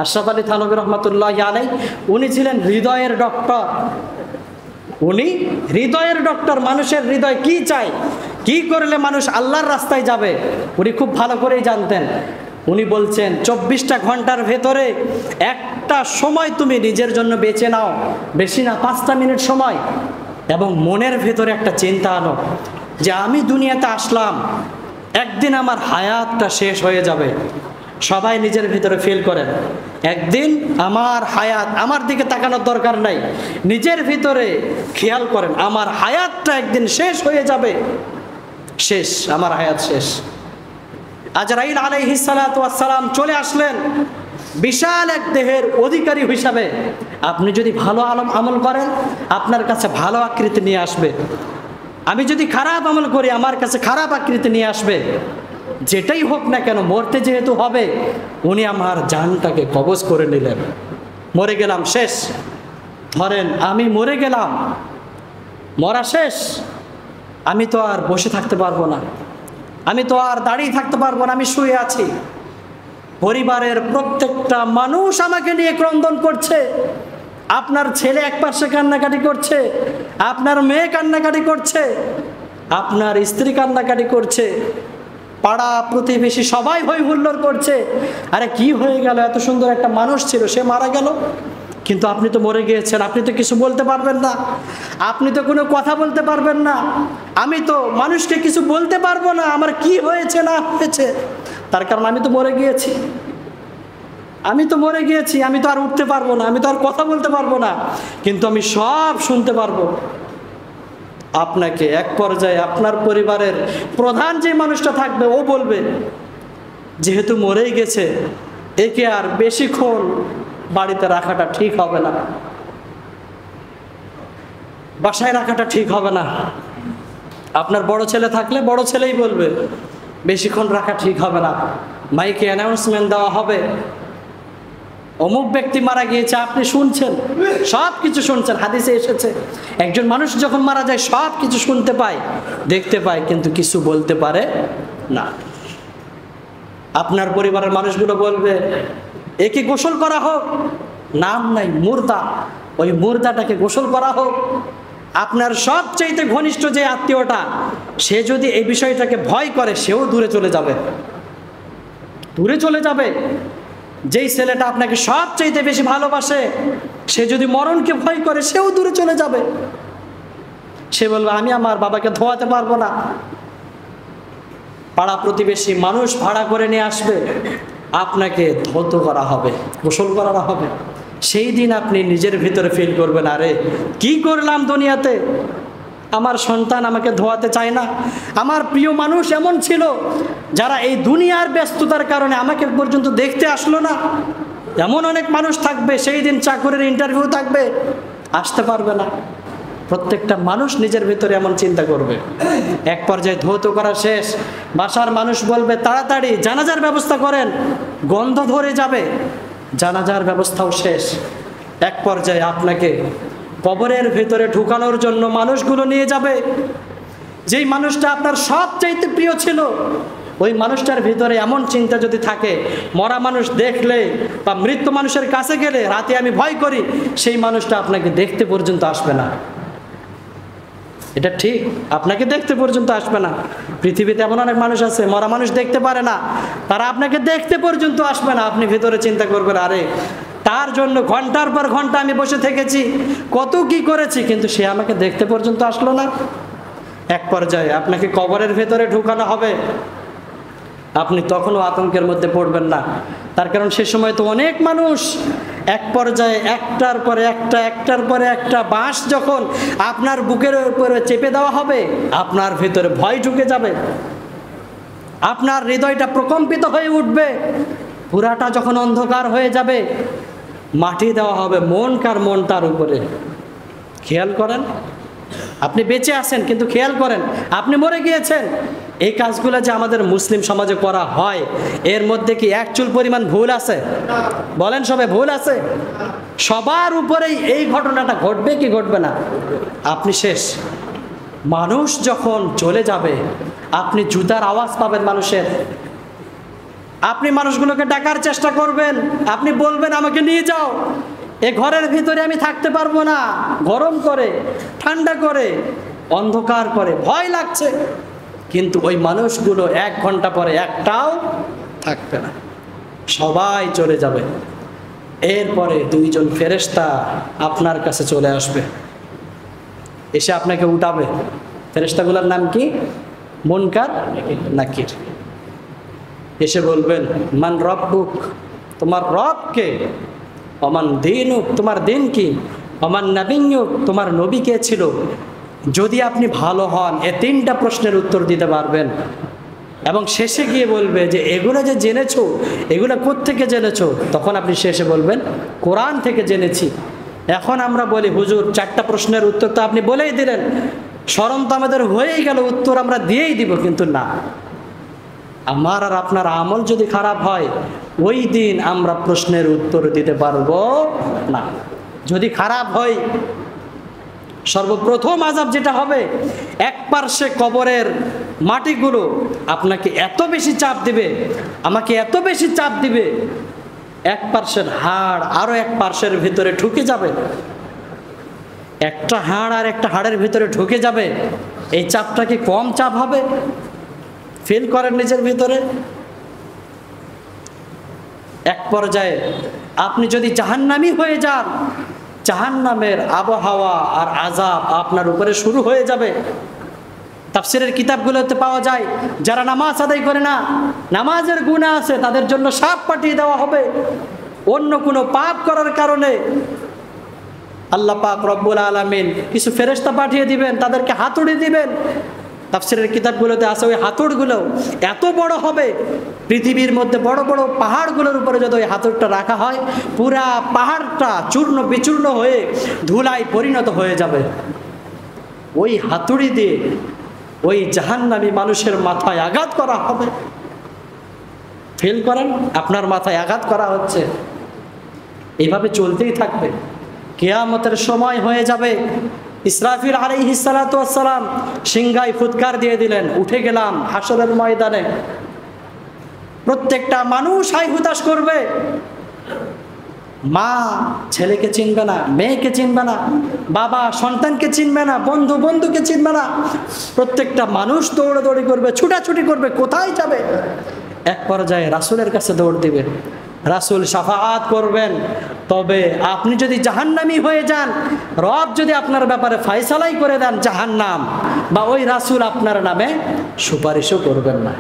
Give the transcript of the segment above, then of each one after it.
আশরাফ আলী থানভী রহমতুল্লাহ আলাই উনি ছিলেন হৃদয়ের ডক্টর। উনি হৃদয়ের ডক্টর, মানুষের হৃদয় কি চায়, কি করলে মানুষ আল্লাহর রাস্তায় যাবে উনি খুব ভালো করেই জানতেন। উনি বলছেন 24টা ঘন্টার ভেতরে একটা সময় তুমি নিজের জন্য বেছে নাও, বেশি না 5টা মিনিট সময়, এবং মনের ভেতরে একটা চিন্তা আনো যে আমি দুনিয়াতে আসলাম, একদিন আমার হায়াতটা শেষ হয়ে যাবে। সবাই নিজের ভিতরে ফিল করেন, একদিন আমার হায়াত, আমার দিকে তাকানোর দরকার নাই, নিজের ভিতরে খেয়াল করেন আমার হায়াতটা একদিন শেষ হয়ে যাবে, শেষ, আমার হায়াত শেষ। আজরাইল আলাইহিস সালাতু ওয়াস সালাম চলে আসলেন বিশাল এক দেহের অধিকারী হিসাবে। আপনি যদি ভালো আমল করেন আপনার কাছে ভালো আকৃতি নিয়ে আসবে, আমি যদি খারাপ আমল করি আমার কাছে খারাপ আকৃতি নিয়ে আসবে। যেটাই হোক না কেন মরতে যেহেতু হবে, উনি আমার জানটাকে কবজ করে নিলেন। মরে গেলাম, শেষ। ধরেন আমি মরে গেলাম, মরা শেষ, আমি তো আর বসে থাকতে পারবো না, আমি তো আর দাঁড়িয়ে থাকতে পারবো না, আমি শুয়ে আছি। পরিবারের প্রত্যেকটা মানুষ আমাকে নিয়ে ক্রন্দন করছে। আপনার ছেলে একপাশে কান্নাকাটি করছে, আপনার মেয়ে কান্নাকাটি করছে, আপনার স্ত্রী কান্নাকাটি করছে, পাড়া প্রতিবেশী সবাই হই হুল্লোড় করছে। আরে কি হয়ে গেল, এত সুন্দর একটা মানুষ ছিল সে মারা গেল, কিন্তু আপনি তো মরে গিয়েছেন, আপনি তো কিছু বলতে পারবেন না, আপনি তো কোনো কথা বলতে পারবেন না, আমি তো মানুষকে কিছু বলতে পারবো না আমার কি হয়েছে না হয়েছে, তার কারণ আমি তো মরে গিয়েছি, আমি তো মরে গিয়েছি, আমি তো আর উঠতে পারবো না, আমি তো আর কথা বলতে পারবো না, কিন্তু আমি সব শুনতে পারবো। আপনাকে এক পর্যায়ে আপনার পরিবারের প্রধান যে মানুষটা থাকবে ও বলবে যেহেতু মরেই গেছে একে আর বেশিক্ষণ বাড়িতে রাখাটা ঠিক হবে না, বাসায় রাখাটা ঠিক হবে না। আপনার বড় ছেলে থাকলে বড় ছেলেই বলবে বেশিক্ষণ রাখা ঠিক হবে না, মাইকে অ্যানাউন্সমেন্ট দেওয়া হবে অমুক ব্যক্তি মারা গিয়েছে, আপনি শুনছেন, সব কিছু শুনছেন, হাদিসে এসেছে একজন মানুষ যখন মারা যায় সব কিছু শুনতে পায়, দেখতে পায়, কিন্তু কিছু বলতে পারে না। আপনার পরিবারের মানুষগুলো বলবে একে গোসল করা হোক, নাম নাই মুর্দা, ওই মুর্দাটাকে গোসল করা হোক। আপনার সবচাইতে ঘনিষ্ঠ যে আত্মীয়টা সে যদি এই বিষয়টাকে ভয় করে সেও দূরে চলে যাবে, দূরে চলে যাবে। যেই ছেলেটা আপনাকে সবচাইতে বেশি ভালোবাসে সে যদি মরণকে ভয় করে সেও দূরে চলে যাবে, সে বলবে আমি আমার বাবাকে ধোয়াতে পারবো না। পাড়া প্রতিবেশী মানুষ ভাড়া করে নিয়ে আসবে, আপনাকে ধৌত করা হবে, গোসল করা হবে। সেই দিন আপনি নিজের ভিতরে ফিল করবেন আরে কি করলাম দুনিয়াতে, আমার সন্তান আমাকে ধোয়াতে চায় না, আমার প্রিয় মানুষ এমন ছিল যারা এই দুনিয়ার ব্যস্ততার কারণে আমাকে পর্যন্ত দেখতে আসলো না। এমন অনেক মানুষ থাকবে সেই দিন চাকরির ইন্টারভিউ থাকবে, আসতে পারবে না। প্রত্যেকটা মানুষ নিজের ভিতরে এমন চিন্তা করবে। এক পর্যায়ে ধৌত করা শেষ, বাসার মানুষ বলবে তাড়াতাড়ি জানাজার ব্যবস্থা করেন, গন্ধ ধরে যাবে, জানাজার ব্যবস্থাও শেষ। এক পর্যায়ে আপনাকে কবরের ভেতরে ঢুকানোর জন্য মানুষগুলো নিয়ে যাবে। যেই মানুষটা আপনার সবচাইতে প্রিয় ছিল ওই মানুষটার ভিতরে এমন চিন্তা যদি থাকে মরা মানুষ দেখলে বা মৃত্যু মানুষের কাছে গেলে রাতে আমি ভয় করি, সেই মানুষটা আপনাকে দেখতে পর্যন্ত আসবে না। এটা ঠিক, আপনাকে দেখতে পর্যন্ত আসবে না। পৃথিবীতে এমন অনেক মানুষ আছে মরা মানুষ দেখতে পারে না, তারা আপনাকে দেখতে পর্যন্ত আসবে না। আপনি ভিতরে চিন্তা করবেন আরে তার জন্য ঘন্টার পর ঘন্টা আমি বসে থেকেছি, কত কি করেছি, কিন্তু সে আমাকে দেখতে পর্যন্ত আসলো না। এক পর্যায়ে আপনাকে কবরের ভেতরে ঢুকানো হবে, আপনি তখনও আতঙ্কের মধ্যে পড়বেন না, তার কারণ সে সময় তো অনেক মানুষ। এক পর্যায়ে একটার পরে একটা, একটার পরে একটা বাঁশ যখন আপনার বুকের উপরে চেপে দেওয়া হবে আপনার ভেতরে ভয় ঢুকে যাবে, আপনার হৃদয়টা প্রকম্পিত হয়ে উঠবে। পুরাটা যখন অন্ধকার হয়ে যাবে মাটি দেওয়া হবে মন কার মন তার উপরে। খেয়াল করেন, আপনি বেঁচে আছেন কিন্তু খেয়াল করেন আপনি মরে গিয়েছেন। এই কাজগুলো যে আমাদের মুসলিম সমাজে করা হয় এর মধ্যে কি এক চুল পরিমাণ ভুল আছে? বলেন সবাই ভুল আছে? সবার উপরেই এই ঘটনাটা ঘটবে কি ঘটবে না? আপনি শেষ। মানুষ যখন চলে যাবে আপনি জুতার আওয়াজ পাবেন মানুষের, আপনি মানুষগুলোকে ডাকার চেষ্টা করবেন, আপনি বলবেন আমাকে নিয়ে যাও, এ ঘরের ভিতরে আমি থাকতে পারবো না, গরম করে, ঠান্ডা করে, অন্ধকার করে, ভয় লাগছে। কিন্তু ওই মানুষগুলো 1 ঘন্টা পরে একটাও থাকবে না, সবাই চলে যাবে। এরপরে 2 জন ফেরেশতা আপনার কাছে চলে আসবে, এসে আপনাকে উঠাবে। ফেরেশতাগুলোর নাম কি? মুনকার নাকির। এসে বলবেন মান রব্বুক, তোমার রব কে? অমান দিনুক, তোমার দিন কি? অমান নবিয়্যুক, তোমার নবী কে ছিল? যদি আপনি ভালো হন এ 3টা প্রশ্নের উত্তর দিতে পারবেন, এবং শেষে গিয়ে বলবে যে এগুলো যে জেনেছো এগুলো কোত্থেকে জেনেছো, তখন আপনি শেষে বলবেন কোরআন থেকে জেনেছি। এখন আমরা বলি হুজুর 4টা প্রশ্নের উত্তর তো আপনি বলেই দিলেন, স্মরণ তো আমাদের হয়েই গেল, উত্তর আমরা দিয়েই দিব। কিন্তু না, আমার আর আপনার আমল যদি খারাপ হয় ওই দিন আমরা প্রশ্নের উত্তর দিতে পারবো না। যদি খারাপ হয়, সর্বপ্রথম আযাব যেটা হবে, এক পার্শ্বে কবরের মাটিগুলো আপনাকে এত বেশি চাপ দিবে, আমাকে এত বেশি চাপ দিবে, এক পার্শ্বের হাড় আরো এক পার্শ্বের ভিতরে ঢুকে যাবে, একটা হাড় আর একটা হাড়ের ভিতরে ঢুকে যাবে। এই চাপটা কি কম চাপ হবে? ফিল করেন নিজের ভিতরে। এক পর্যায়ে আপনি যদি জাহান্নামী হয়ে যান, জাহান্নামের আবহাওয়া আর আযাব আপনার উপরে শুরু হয়ে যাবে। তাফসীরের কিতাবগুলোতে পাওয়া যায় যারা নামাজ আদায় করে না, নামাজের গুনাহ আছে, তাদের জন্য সাপ পাঠিয়ে দেওয়া হবে। অন্য কোনো পাপ করার কারণে আল্লাহ পাক রব্বুল আলামিন কিছু ফেরেশতা পাঠিয়ে দিবেন, তাদেরকে হাতুড়ি দিবেন। তাফসীরের কিতাবগুলোতে আছে ওই হাতুড়গুলো এত বড় হবে, পৃথিবীর মধ্যে বড় বড় পাহাড়গুলোর উপরে যদি ওই হাতুড়টা রাখা হয়, পুরা পাহাড়টা চূর্ণ বিচূর্ণ হয়ে ধুলায় পরিণত হয়ে যাবে। ওই হাতুড়ি দিয়ে ওই জাহান্নামী মানুষের মাথায় আঘাত করা হবে। ফিল করেন, আপনার মাথায় আঘাত করা হচ্ছে, এভাবে চলতেই থাকবে। কিয়ামতের সময় হয়ে যাবে, ইসরাফিল আলাইহিস সালাতু ওয়াস সালাম সিংহায় ফুৎকার দিয়ে দিলেন, উঠে গেলাম হাসরের ময়দানে। প্রত্যেকটা মানুষ হাই হুতাশ করবে, মা ছেলেকে চিনবে না, মেয়েকে চিনবে না, বাবা সন্তানকে চিনবে না, বন্ধু বন্ধুকে চিনবে না। প্রত্যেকটা মানুষ দৌড়াদৌড়ি করবে, ছুটাছুটি করবে, কোথায় যাবে? এক পর্যায়ে রাসূলের কাছে দৌড় দিবে, রাসূল শাফাআত করবেন। তবে আপনি যদি জাহান্নামী হয়ে যান, রব যদি আপনার ব্যাপারে ফয়সালাই করে দেন জাহান্নাম, বা ওই রাসূল আপনার নামে সুপারিশও করবেন না।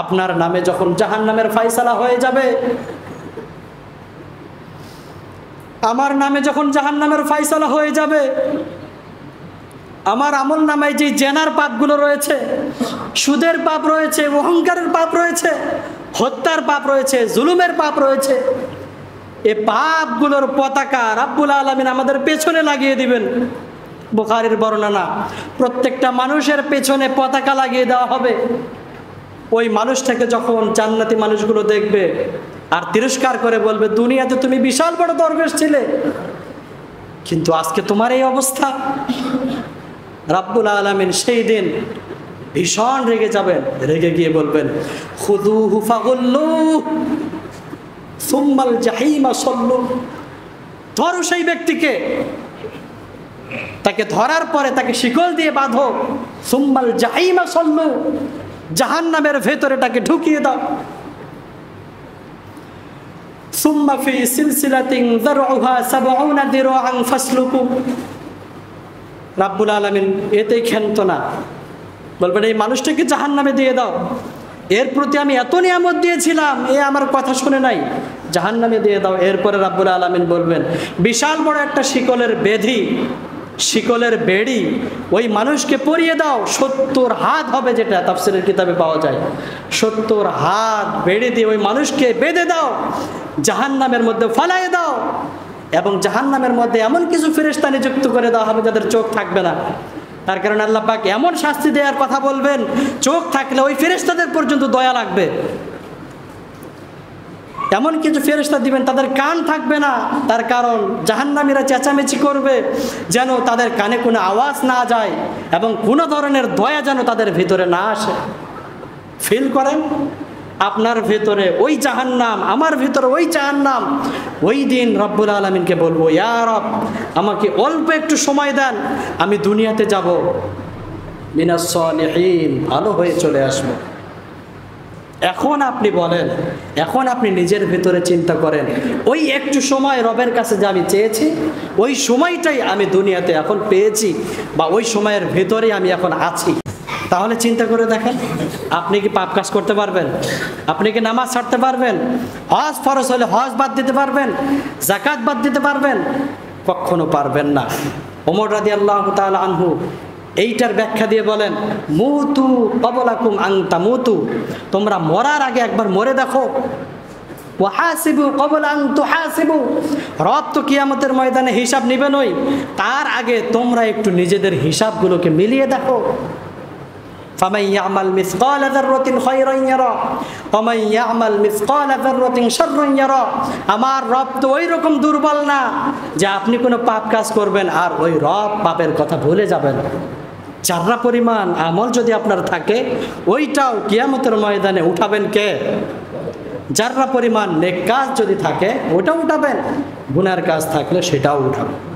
আপনার নামে যখন জাহান্নামের ফয়সালা হয়ে যাবে, আমার নামে যখন জাহান্নামের ফয়সালা হয়ে যাবে, আমার আমল নামায় যে জেনার পাপগুলো রয়েছে, সুদের পাপ রয়েছে, অহংকারের পাপ রয়েছে, হত্যার পাপ রয়েছে, জুলুমের পাপ রয়েছে, এই পাপগুলোর পতাকা রাব্বুল আলামিন আমাদের পেছনে লাগিয়ে দিবেন। বুখারীর বর্ণনা, প্রত্যেকটা মানুষের পেছনে পতাকা লাগিয়ে দেওয়া হবে। ওই মানুষটাকে যখন জান্নাতি মানুষগুলো দেখবে আর তিরস্কার করে বলবে, দুনিয়াতে তুমি বিশাল বড় দরবেশ ছিলে, কিন্তু আজকে তোমার এই অবস্থা। রাব্বুল আলামিন সেই দিন ভীষণ রেগে যাবেন, রেগে গিয়ে বলবেন, খুযূহু ফাগুল্লু সুম্মাল জাহিমা সাল্লু। ধরো সেই ব্যক্তিকে, তাকে ধরার পরে তাকে শিকল দিয়ে বাঁধো, সুম্মাল জাহিমা সাল্লু, জাহান্নামের ভেতরে তাকে ঢুকিয়ে দাও। সুম্মা ফি সিলসিলাতিন যারউহা ৭০ দিরআন ফাসলুকু। রাব্বুল আলামিন এতেই ক্ষান্ত না, বলবেন এই মানুষটাকে জাহান্নামে দিয়ে দাও, এর প্রতি আমি এত নিয়ামত দিয়েছিলাম, এ আমার কথা শুনে নাই, জাহান্নামে দিয়ে দাও। এরপরে রাব্বুল আলামিন বলবেন, বিশাল বড় একটা শিকলের বেধি, শিকলের বেড়ি ওই মানুষকে পরিয়ে দাও, ৭০ হাত হবে, যেটা তাফসীরের কিতাবে পাওয়া যায়। ৭০ হাত বেড়ি দিয়ে ওই মানুষকে বেঁধে দাও, জাহান্নামের মধ্যে ফালাইয়ে দাও, এবং জাহান্নামের মধ্যে এমন কিছু ফেরেশতা নিযুক্ত করে দেওয়া হবে যাদের চোখ থাকবে না। তার কারণে আল্লাহ পাক এমন শাস্তি দেওয়ার কথা বলবেন, চোখ থাকলে ওই ফেরেশতাদের পর্যন্ত দয়া লাগবে। এমন কিছু ফেরেশতা দিবেন তাদের কান থাকবে না, তার কারণ জাহান্নামীরা চেঁচামেচি করবে যেন তাদের কানে কোনো আওয়াজ না যায়, এবং কোনো ধরনের দয়া যেন তাদের ভিতরে না আসে। ফিল করেন, আপনার ভেতরে ওই জাহান্নাম, আমার ভেতরে ওই জাহান্নাম। ওই দিন রব্বুল আলামিনকে বলবো, ইয়া রব, আমাকে অল্প একটু সময় দেন, আমি দুনিয়াতে যাব, মিনাস সালিহিন, ভালো হয়ে চলে আসবো। এখন আপনি বলেন, এখন আপনি নিজের ভেতরে চিন্তা করেন, ওই একটু সময় রবের কাছে যে আমি চেয়েছি, ওই সময়টাই আমি দুনিয়াতে এখন পেয়েছি, বা ওই সময়ের ভেতরেই আমি এখন আছি। তাহলে চিন্তা করে দেখেন, আপনি কি পাপ কাজ করতে পারবেন? আপনি কি নামাজ ছাড়তে পারবেন? হজ ফরজ হলে হজ বাদ দিতে পারবেন? যাকাত বাদ দিতে পারবেন? কখনো পারবেন না। ওমর রাদিয়াল্লাহু তাআলা আনহু এইটার ব্যাখ্যা দিয়ে বলেন, মুতু ক্বাবলাকুম আন তামুতু, তোমরা মরার আগে একবার মরে দেখো। ওয়াহাসিবু ক্বাবলা আন তুহাসিবু, রব তো কিয়ামতের ময়দানে হিসাব নিবেনই, তার আগে তোমরা একটু নিজেদের হিসাবগুলোকে মিলিয়ে দেখো। ফামান ইয়ামাল মিসকালা যাররাতিন খায়রান ইয়ারা ওয়া ইয়ামাল মিসকালা যাররাতিন শাররান ইয়ারা। আমার রব তো ওই রকম দুর্বল না যে আপনি কোনো পাপ কাজ করবেন আর ওই রব পাপের কথা ভুলে যাবেন। যারা পরিমাণ আমল যদি আপনার থাকে, ওইটাও কিয়ামতের ময়দানে উঠাবেন কে? যারা পরিমাণ নেক কাজ যদি থাকে ওটাও উঠাবেন, গুনার কাজ থাকলে সেটাও উঠাবেন।